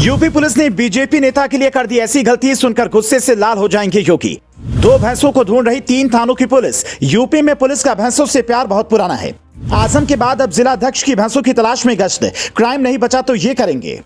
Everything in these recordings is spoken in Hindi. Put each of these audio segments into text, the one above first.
यूपी पुलिस ने बीजेपी नेता के लिए कर दी ऐसी गलती, सुनकर गुस्से से लाल हो जाएंगे योगी। 2 भैंसों को ढूंढ रही 3 थानों की पुलिस। यूपी में पुलिस का भैंसों से प्यार बहुत पुराना है। आजम के बाद अब जिला अध्यक्ष की भैंसों की तलाश में गश्त। क्राइम नहीं बचा तो ये करेंगे।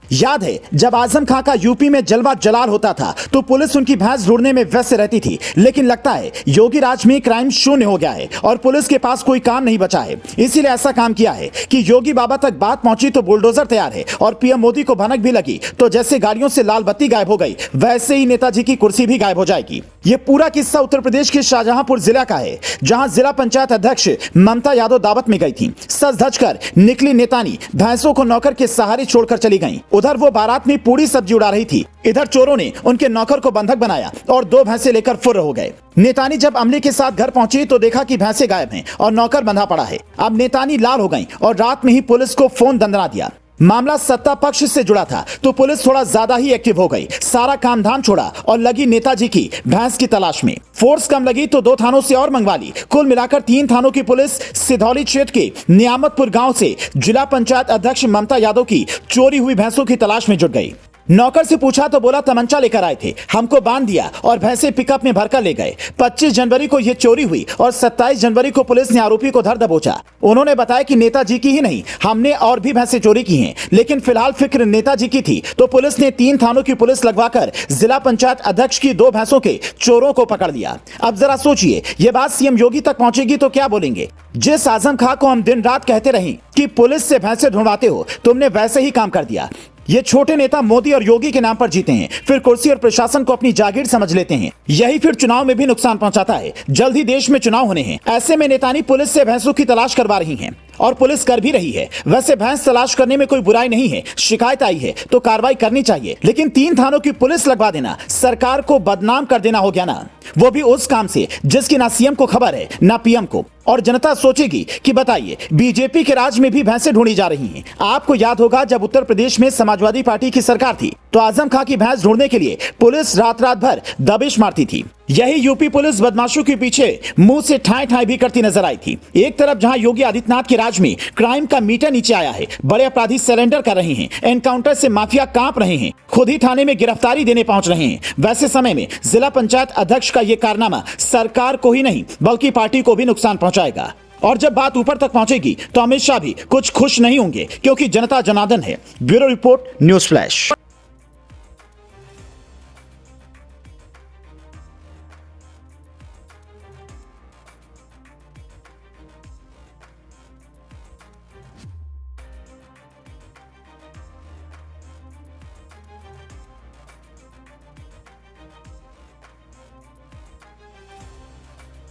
याद है जब आजम खां का यूपी में जलवा जलाल होता था तो पुलिस उनकी भैंस ढूंढने में व्यस्त रहती थी, लेकिन लगता है योगी राज में क्राइम शून्य हो गया है और पुलिस के पास कोई काम नहीं बचा है। इसीलिए ऐसा काम किया है कि योगी बाबा तक बात पहुंची तो बुलडोजर तैयार है और पीएम मोदी को भनक भी लगी तो जैसे गाड़ियों से लाल बत्ती गायब हो गई वैसे ही नेताजी की कुर्सी भी गायब हो जाएगी। ये पूरा किस्सा उत्तर प्रदेश के शाहजहांपुर जिला का है, जहां जिला पंचायत अध्यक्ष ममता यादव दावत में गई थी। सज धज कर निकली नेतानी भैंसों को नौकर के सहारे छोड़कर चली गई। उधर वो बारात में पूरी सब्जी उड़ा रही थी, इधर चोरों ने उनके नौकर को बंधक बनाया और 2 भैंसे लेकर फुर्र हो गए। नेतानी जब अमले के साथ घर पहुंची तो देखा कि भैंसे गायब हैं और नौकर बंधा पड़ा है। अब नेतानी लाल हो गई और रात में ही पुलिस को फोन दंदना दिया। मामला सत्ता पक्ष से जुड़ा था तो पुलिस थोड़ा ज्यादा ही एक्टिव हो गई। सारा काम धाम छोड़ा और लगी नेताजी की भैंस की तलाश में। फोर्स कम लगी तो 2 थानों से और मंगवा ली। कुल मिलाकर 3 थानों की पुलिस सिधौली क्षेत्र के नियामतपुर गांव से जिला पंचायत अध्यक्ष ममता यादव की चोरी हुई भैंसों की तलाश में जुट गई। नौकर से पूछा तो बोला तमंचा लेकर आए थे, हमको बांध दिया और भैंसे पिकअप में भरकर ले गए। 25 जनवरी को यह चोरी हुई और 27 जनवरी को पुलिस ने आरोपी को धर दबोचा। उन्होंने बताया कि नेताजी की ही नहीं, हमने और भी भैंसे चोरी की हैं, लेकिन फिलहाल फिक्र नेताजी की थी तो पुलिस ने 3 थानों की पुलिस लगवाकर जिला पंचायत अध्यक्ष की 2 भैंसों के चोरों को पकड़ लिया। अब जरा सोचिए ये बात सीएम योगी तक पहुंचेगी तो क्या बोलेंगे। जिस आजम खां को हम दिन रात कहते रहे कि पुलिस से भैंसे ढूंढवाते हो, तुमने वैसे ही काम कर दिया। ये छोटे नेता मोदी और योगी के नाम पर जीते हैं, फिर कुर्सी और प्रशासन को अपनी जागीर समझ लेते हैं। यही फिर चुनाव में भी नुकसान पहुंचाता है। जल्द ही देश में चुनाव होने हैं, ऐसे में नेतानी पुलिस से भैंसों की तलाश करवा रही हैं और पुलिस कर भी रही है। वैसे भैंस तलाश करने में कोई बुराई नहीं है, शिकायत आई है तो कार्रवाई करनी चाहिए, लेकिन 3 थानों की पुलिस लगवा देना सरकार को बदनाम कर देना हो गया ना, वो भी उस काम से जिसकी ना सीएम को खबर है ना पीएम को। और जनता सोचेगी कि बताइए बीजेपी के राज में भी भैंसें ढूंढी जा रही हैं। आपको याद होगा जब उत्तर प्रदेश में समाजवादी पार्टी की सरकार थी तो आजम खां की भैंस ढूंढने के लिए पुलिस रात रात भर दबिश मारती थी। यही यूपी पुलिस बदमाशों के पीछे मुंह से ठाई ठाई भी करती नजर आई थी। एक तरफ जहां योगी आदित्यनाथ के राज में क्राइम का मीटर नीचे आया है, बड़े अपराधी सरेंडर कर रहे हैं, एनकाउंटर से माफिया कांप रहे हैं, खुद ही थाने में गिरफ्तारी देने पहुंच रहे हैं, वैसे समय में जिला पंचायत अध्यक्ष का यह कारनामा सरकार को ही नहीं बल्कि पार्टी को भी नुकसान पहुंचाएगा। और जब बात ऊपर तक पहुंचेगी तो अमित शाह भी कुछ खुश नहीं होंगे, क्योंकि जनता जनार्दन है। Bureau report, news flash.